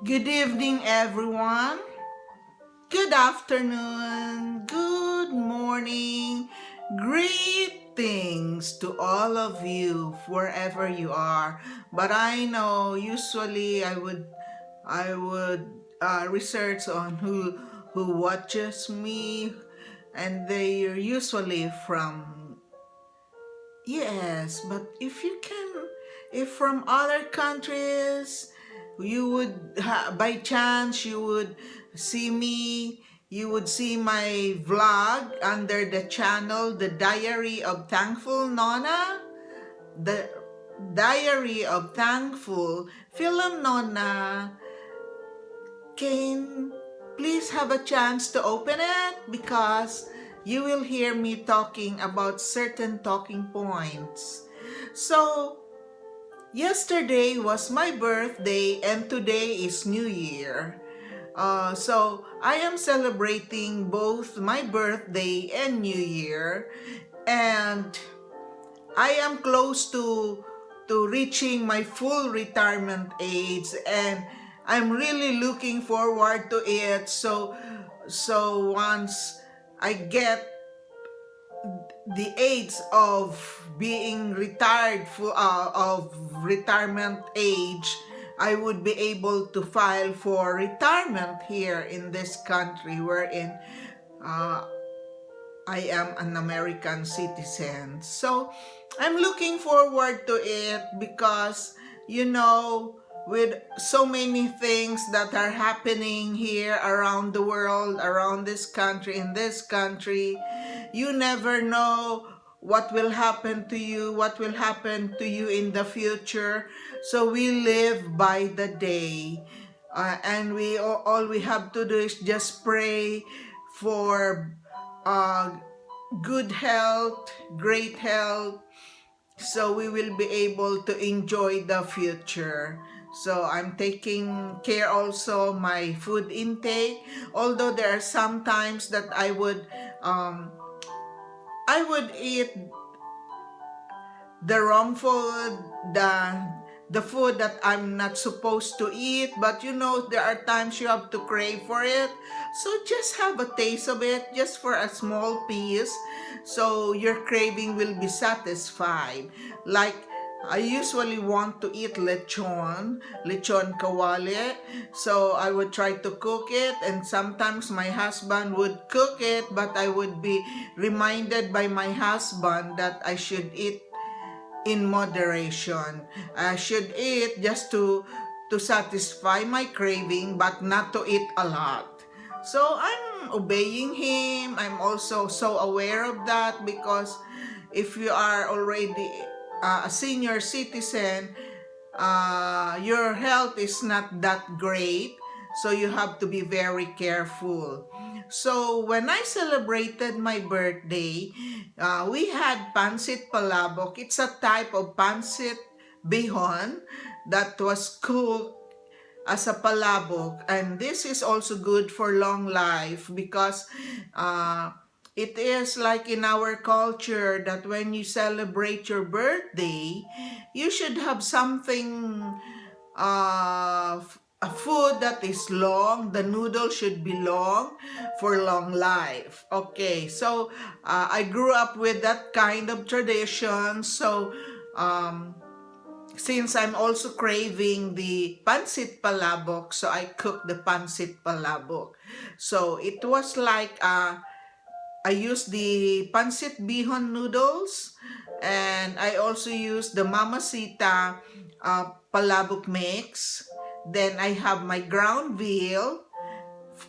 Good evening, everyone. Good afternoon. Good morning. Greetings to all of you wherever you are. But I know usually I would research on who watches me, and they are usually from yes. But if from other countries, you would by chance you would see me. You would see my vlog under the channel The Diary of Thankful Nonna. The Diary of Thankful FIL-AM Nonna. Can please have a chance to open it, because you will hear me talking about certain talking points. So, yesterday was my birthday and today is New Year. So I am celebrating both my birthday and New Year, and I am close to reaching my full retirement age, and I'm really looking forward to it. So once I get the age of being retired of retirement age, I would be able to file for retirement here in this country, wherein uh, I am an American citizen. So I'm looking forward to it because, with so many things that are happening here around the world, around this country, in this country, you never know what will happen to you, in the future. So we live by the day. And all we have to do is just pray for uh, good health, great health, so we will be able to enjoy the future. So I'm taking care also my food intake. Although there are some times that I would eat the wrong food, the food that I'm not supposed to eat, but there are times you have to crave for it. So just have a taste of it, just for a small piece, so your craving will be satisfied. Like, I usually want to eat lechon kawali. So I would try to cook it, and sometimes my husband would cook it, but I would be reminded by my husband that I should eat in moderation. I should eat just to satisfy my craving, but not to eat a lot. So I'm obeying him. I'm also so aware of that, because if you are already a senior citizen, your health is not that great, so you have to be very careful. So when I celebrated my birthday, we had Pancit Palabok. It's a type of pancit bihon that was cooked as a palabok, and this is also good for long life, because it is like in our culture that when you celebrate your birthday, you should have something, a food that is long. The noodle should be long for long life. Okay, so I grew up with that kind of tradition. So since I'm also craving the Pancit Palabok, so I cooked the Pancit Palabok. So it was like, I used the Pancit Bihon noodles, and I also used the Mamacita Palabok mix. Then I have my ground veal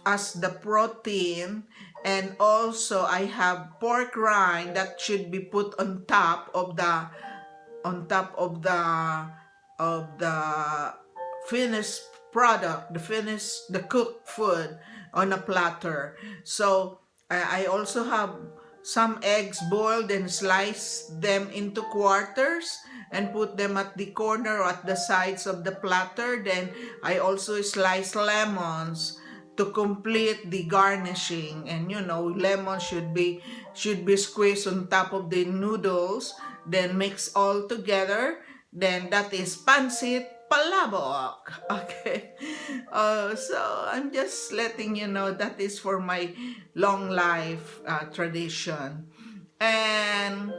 as the protein, and also I have pork rind that should be put on top of the of the finished product, the cooked food on a platter. So I also have some eggs boiled and slice them into quarters and put them at the corner or at the sides of the platter. Then I also slice lemons to complete the garnishing, and lemon should be squeezed on top of the noodles, then mix all together. Then that is Pancit Palabok. Okay. So I'm just letting you know that is for my long life tradition. And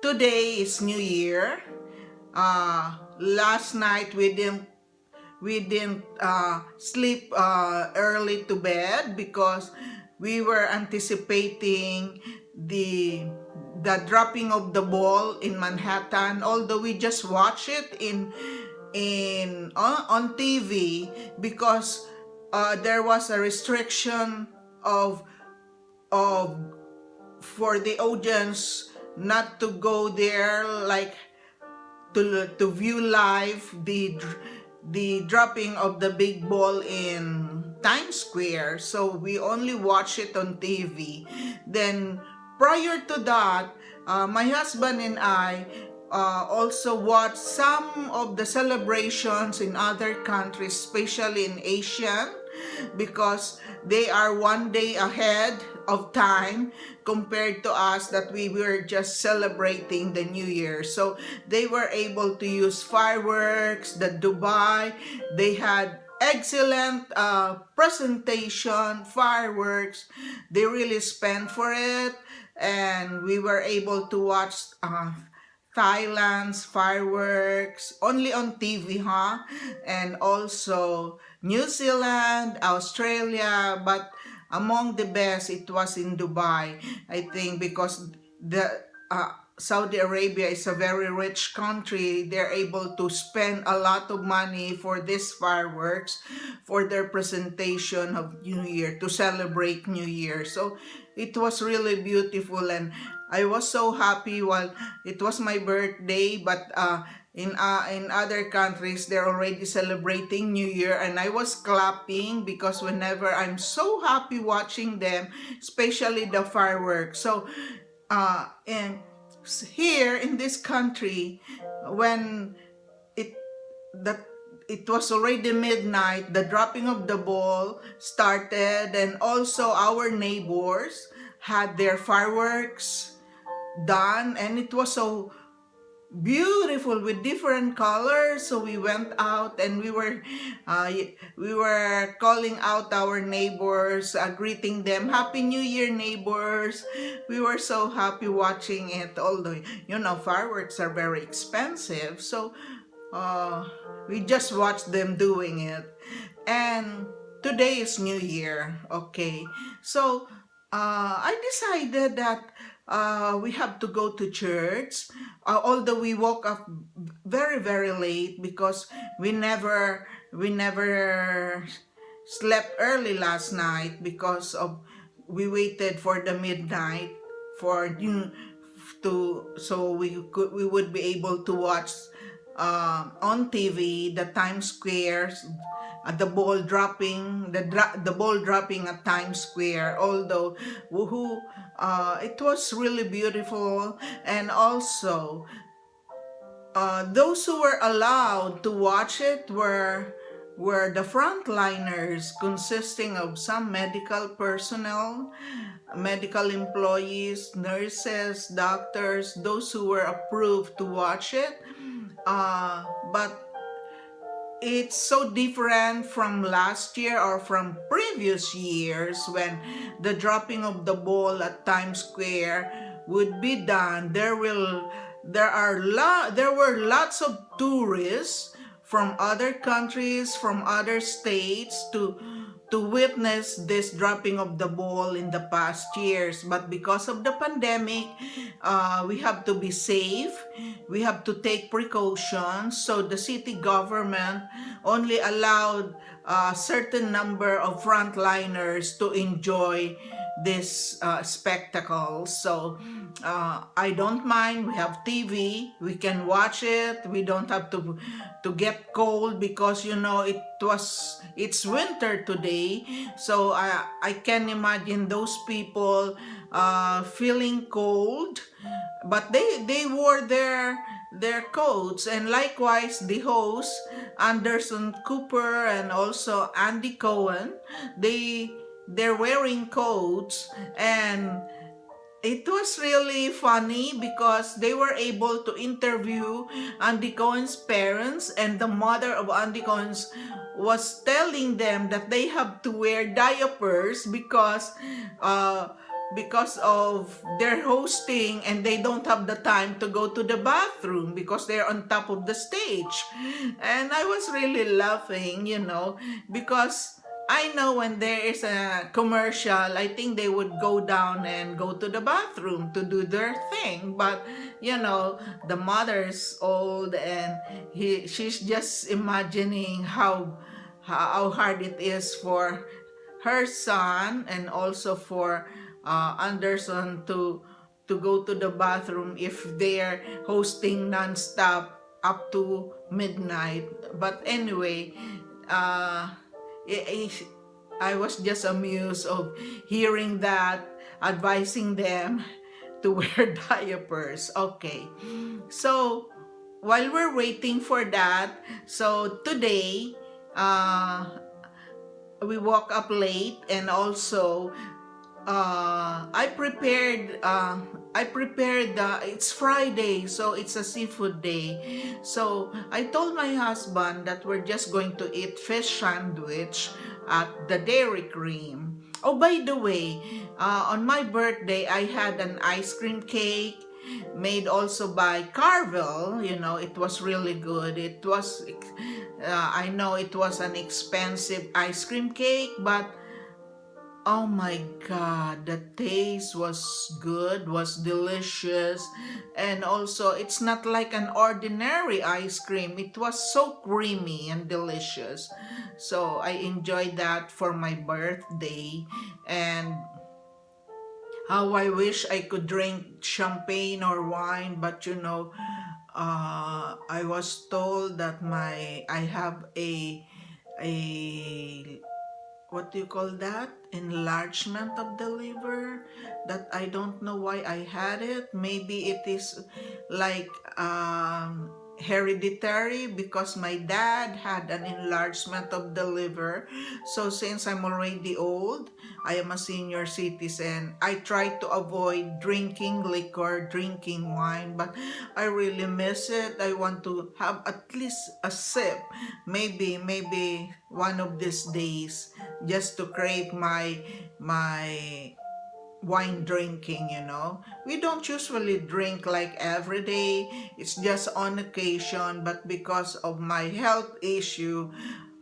today is New Year. Last night we didn't sleep early to bed because we were anticipating the dropping of the ball in Manhattan. Although we just watch it on TV because there was a restriction of for the audience not to go there, like to view live the dropping of the big ball in Times Square. So we only watch it on TV. Then prior to that, my husband and I also watched some of the celebrations in other countries, especially in Asia, because they are one day ahead of time compared to us, that we were just celebrating the New Year. So they were able to use fireworks. The Dubai, they had excellent presentation, fireworks. They really spent for it, and we were able to watch Thailand's fireworks only on TV, huh? And also New Zealand, Australia, but among the best it was in Dubai, I think, because the Saudi Arabia is a very rich country. They're able to spend a lot of money for these fireworks for their presentation of New Year, to celebrate New Year. So it was really beautiful, and I was so happy while it was my birthday, but in other countries they're already celebrating New Year, and I was clapping because whenever I'm so happy watching them, especially the fireworks. So and here in this country, when it that it was already midnight, the dropping of the ball started, and also our neighbors had their fireworks done, and it was so beautiful with different colors. So we went out and we were calling out our neighbors, greeting them, Happy New Year, neighbors. We were so happy watching it, although fireworks are very expensive. So we just watched them doing it. And today is New Year. Okay, so I decided that we have to go to church, although we woke up very very late because we never slept early last night, because of we waited for the midnight for to so we would be able to watch on TV the Times Square, the ball dropping, the ball dropping at Times Square. Although woohoo, it was really beautiful. And also those who were allowed to watch it were the frontliners, consisting of some medical personnel, medical employees, nurses, doctors, those who were approved to watch it. But it's so different from last year or from previous years, when the dropping of the ball at Times Square would be done. There were lots of tourists from other countries, from other states, to witness this dropping of the ball in the past years. But because of the pandemic, we have to be safe. We have to take precautions. So the city government only allowed a certain number of frontliners to enjoy this spectacle. So I don't mind. We have TV. We can watch it. We don't have to get cold, because it's winter today. So I can imagine those people feeling cold, but they wore their coats. And likewise the host Anderson Cooper and also Andy Cohen, they're wearing coats. it was really funny because they were able to interview Andy Cohen's parents, and the mother of Andy Cohen's was telling them that they have to wear diapers uh, because of their hosting, and they don't have the time to go to the bathroom because they're on top of the stage. And I was really laughing, because I know when there is a commercial, I think they would go down and go to the bathroom to do their thing. But the mother's old, and she's just imagining how hard it is for her son, and also for Anderson to go to the bathroom if they're hosting nonstop up to midnight. But anyway, uh, I, I was just amused of hearing that, advising them to wear diapers. Okay, so while we're waiting for that, so today, we woke up late, and also it's Friday, so it's a seafood day. So I told my husband that we're just going to eat fish sandwich at the Dairy Cream. Oh, by the way, on my birthday, I had an ice cream cake made also by Carvel. It was really good. I know it was an expensive ice cream cake, but oh my God, the taste was good, was delicious, and also it's not like an ordinary ice cream. It was so creamy and delicious. So I enjoyed that for my birthday, and how I wish I could drink champagne or wine, but I was told that I have a what do you call that? Enlargement of the liver, that I don't know why I had it. Maybe it is like hereditary, because my dad had an enlargement of the liver. So since I'm already old, I am a senior citizen, I try to avoid drinking liquor, drinking wine, but I really miss it. I want to have at least a sip, maybe one of these days, just to crave my wine drinking. We don't usually drink like every day. It's just on occasion, but because of my health issue,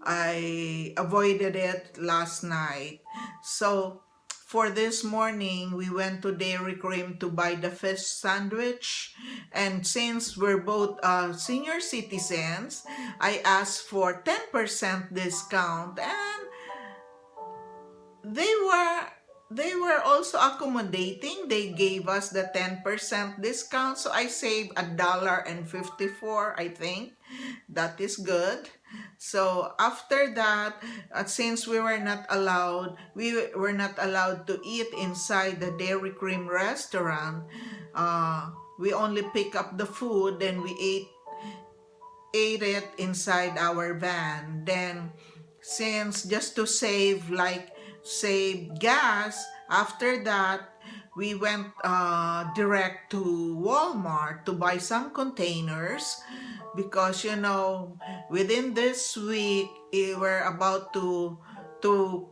I avoided it last night. So for this morning, we went to Dairy Cream to buy the fish sandwich. And since we're both senior citizens, I asked for 10% discount, and they were also accommodating. They gave us the 10% discount, so I saved $1.54, I think. That is good. So after that, since we were not allowed to eat inside the Dairy Cream restaurant. We only pick up the food, then we ate it inside our van. Then, since just to save gas, after that we went direct to Walmart to buy some containers, because within this week, we're about to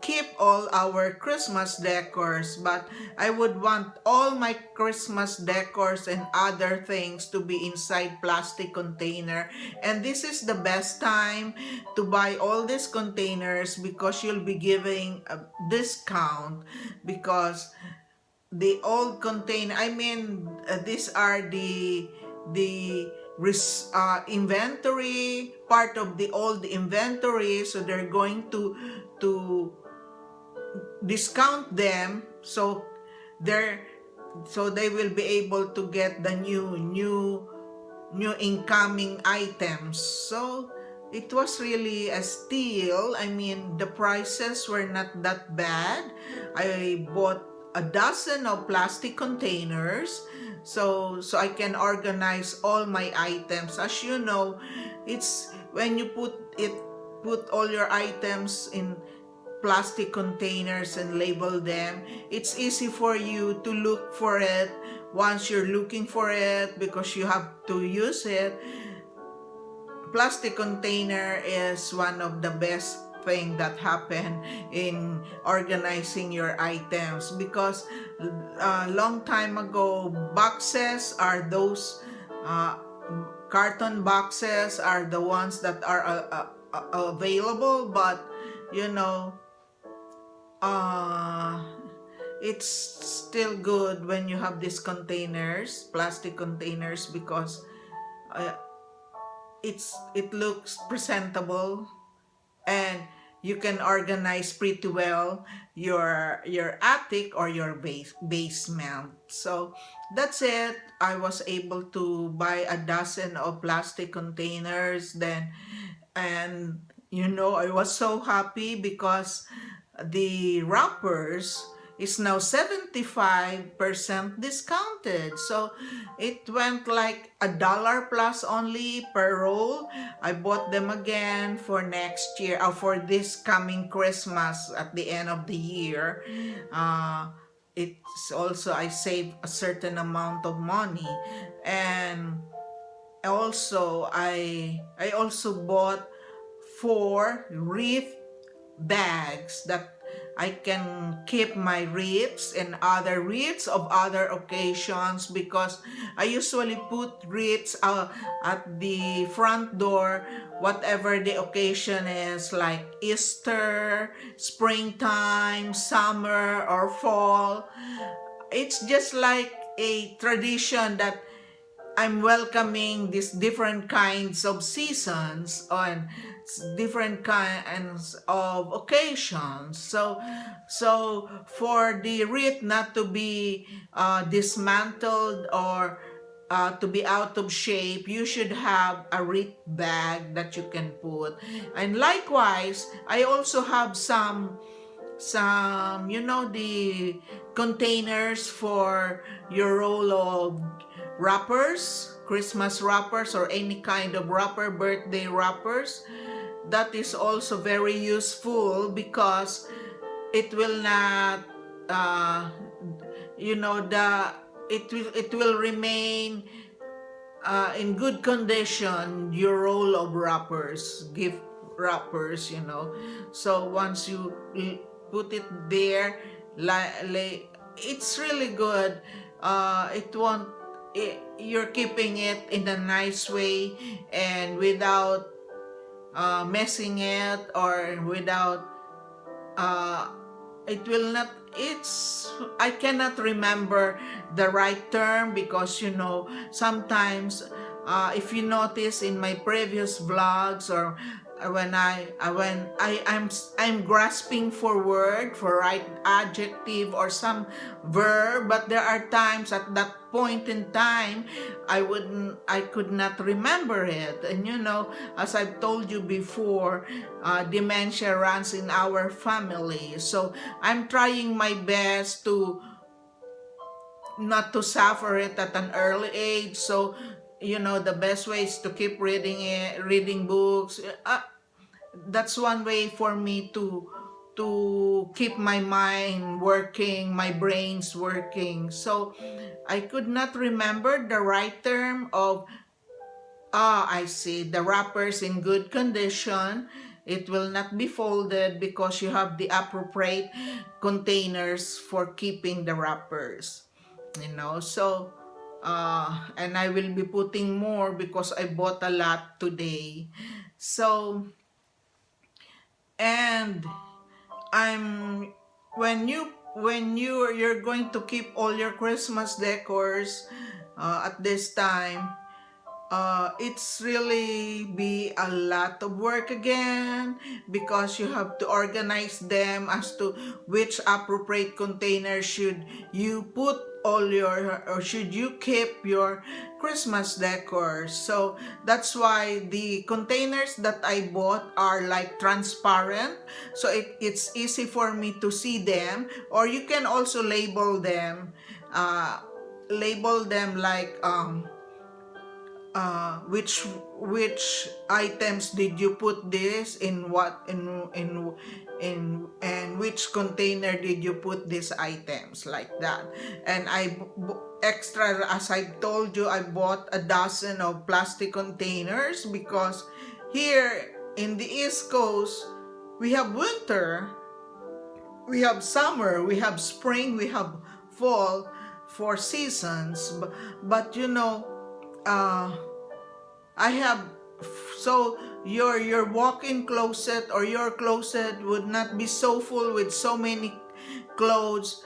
keep all our Christmas decors, but I would want all my Christmas decors and other things to be inside plastic container. And this is the best time to buy all these containers, because you'll be giving a discount, because the old container, these are the inventory, part of the old inventory, so they're going to discount them, so they will be able to get the new incoming items. So it was really a steal. The prices were not that bad. I bought a dozen of plastic containers, so I can organize all my items. As you know, it's when you put all your items plastic containers and label them. It's easy for you to look for it once you're looking for it because you have to use it. Plastic container is one of the best thing that happen in organizing your items because a long time ago boxes are those carton boxes are the ones that are available, but you know uh, it's still good when you have these containers, plastic containers, because uh, it looks presentable and you can organize pretty well your attic or your basement. So that's it. I was able to buy a dozen of plastic containers then, and I was so happy because the wrappers is now 75% discounted. So it went like $1 plus only per roll. I bought them again for next year or for this coming Christmas at the end of the year. It's also I save a certain amount of money, and also I also bought 4 wreath bags that I can keep my wreaths and other wreaths of other occasions, because I usually put wreaths at the front door whatever the occasion is, like Easter, springtime, summer, or fall. It's just like a tradition that I'm welcoming these different kinds of seasons on different kinds of occasions. So for the wreath not to be dismantled or to be out of shape, you should have a wreath bag that you can put. And likewise, I also have some the containers for your roll of wrappers, Christmas wrappers, or any kind of wrapper, birthday wrappers. That is also very useful because it will not it will remain in good condition, your roll of wrappers, gift wrappers. So once you put it there, it's really good. It won't you're keeping it in a nice way and without messing it, or without it will not it's I cannot remember the right term, because sometimes if you notice in my previous vlogs, or I'm grasping for word for right adjective or some verb, but there are times at that point in time I could not remember it. And as I've told you before, dementia runs in our family, so I'm trying my best to not to suffer it at an early age. So the best way is to keep reading books. That's one way for me to keep my mind working, my brains working. So I could not remember the right term of I see, the wrappers in good condition. It will not be folded because you have the appropriate containers for keeping the wrappers. So and I will be putting more because I bought a lot today. So, and I'm you're going to keep all your Christmas decors at this time, it's really be a lot of work again, because you have to organize them as to which appropriate container should you put all your, or should you keep your Christmas decor. So that's why the containers that I bought are like transparent, so it's easy for me to see them. Or you can also label them like which items did you put this in, what in and which container did you put these items, like that. And extra, as I told you, I bought a dozen of plastic containers because here in the East Coast we have winter, we have summer, we have spring, we have fall, 4 seasons. But uh I have, so your walk-in closet or your closet would not be so full with so many clothes.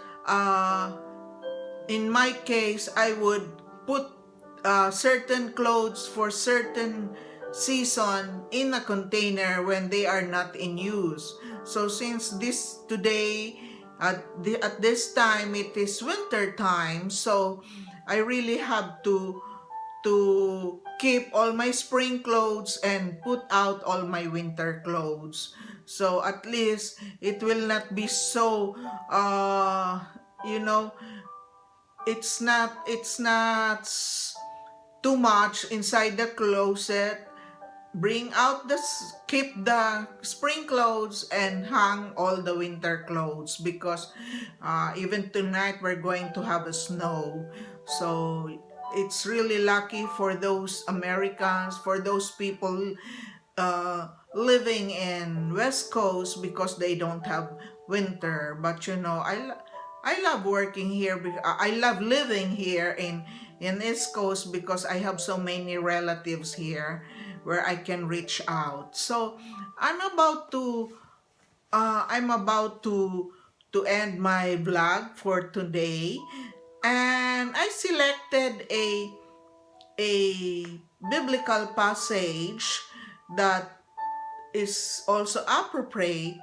In my case, I would put certain clothes for certain season in a container when they are not in use. So since at this time it is winter time, so I really have to keep all my spring clothes and put out all my winter clothes. So at least it will not be so you know it's not too much inside the closet. Bring out keep the spring clothes and hang all the winter clothes, because even tonight we're going to have a snow. So it's really lucky for those Americans, for those people living in West Coast, because they don't have winter. But I love working here. I love living here in East Coast, because I have so many relatives here where I can reach out. So I'm about to I'm about to end my vlog for today, and I selected a biblical passage that is also appropriate.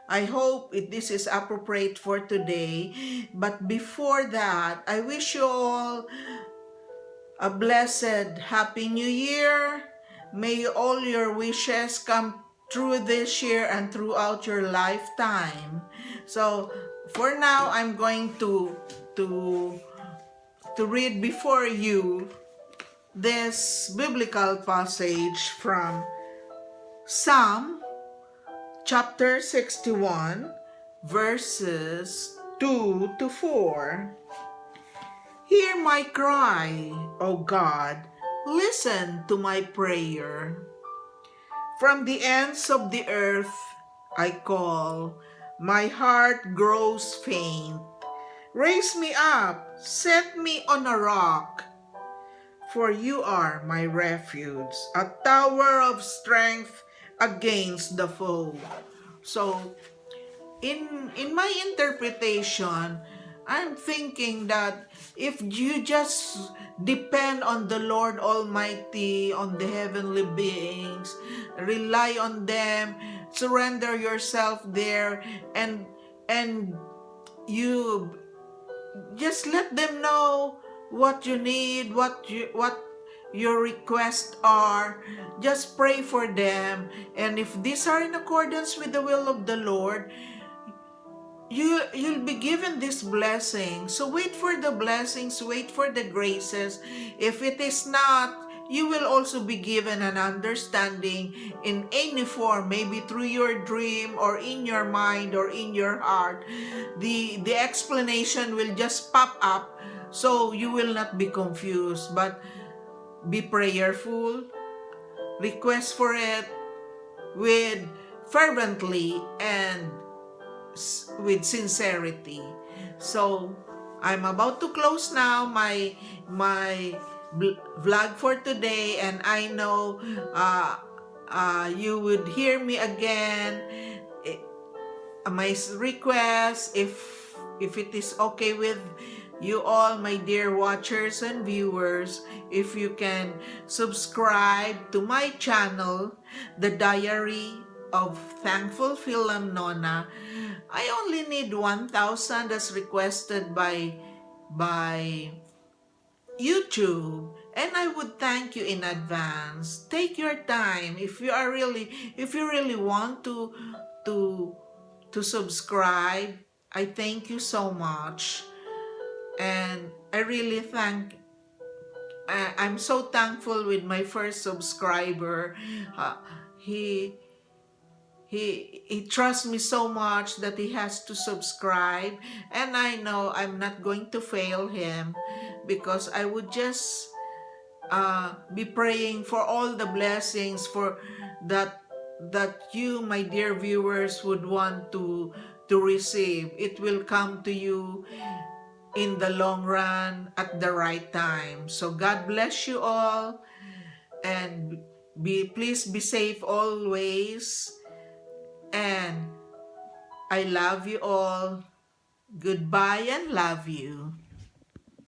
I hope this is appropriate for today. But before that, I wish you all a blessed Happy New Year. May all your wishes come true this year and throughout your lifetime. So for now, I'm going to read before you this biblical passage from Psalm chapter 61, verses 2 to 4. Hear my cry, O God, listen to my prayer. From the ends of the earth I call, my heart grows faint. Raise me up, set me on a rock, for you are my refuge, a tower of strength against the foe. So, in my interpretation, I'm thinking that if you just depend on the Lord Almighty, on the heavenly beings, rely on them, surrender yourself there, and you just let them know what you need, what your requests are. Just pray for them, and if these are in accordance with the will of the Lord, you'll be given this blessing. So wait for the blessings, wait for the graces. If it is not, you will also be given an understanding in any form, maybe through your dream or in your mind or in your heart. The explanation will just pop up, so you will not be confused. But be prayerful, request for it with fervently and with sincerity. So I'm about to close now my vlog for today, and I know you would hear me again. My request, if it is okay with you all, my dear watchers and viewers, if you can subscribe to my channel, The Diary of Thankful FIL-AM Nonna. I only need 1,000 as requested by YouTube, and I would thank you in advance. Take your time if you really want to subscribe. I thank you so much, and I'm so thankful with my first subscriber. Uh, he he trusts me so much that he has to subscribe, and I know I'm not going to fail him because I would just be praying for all the blessings for that you, my dear viewers, would want to receive. It will come to you in the long run at the right time. So God bless you all, and please be safe always, and I love you all. Goodbye and love you.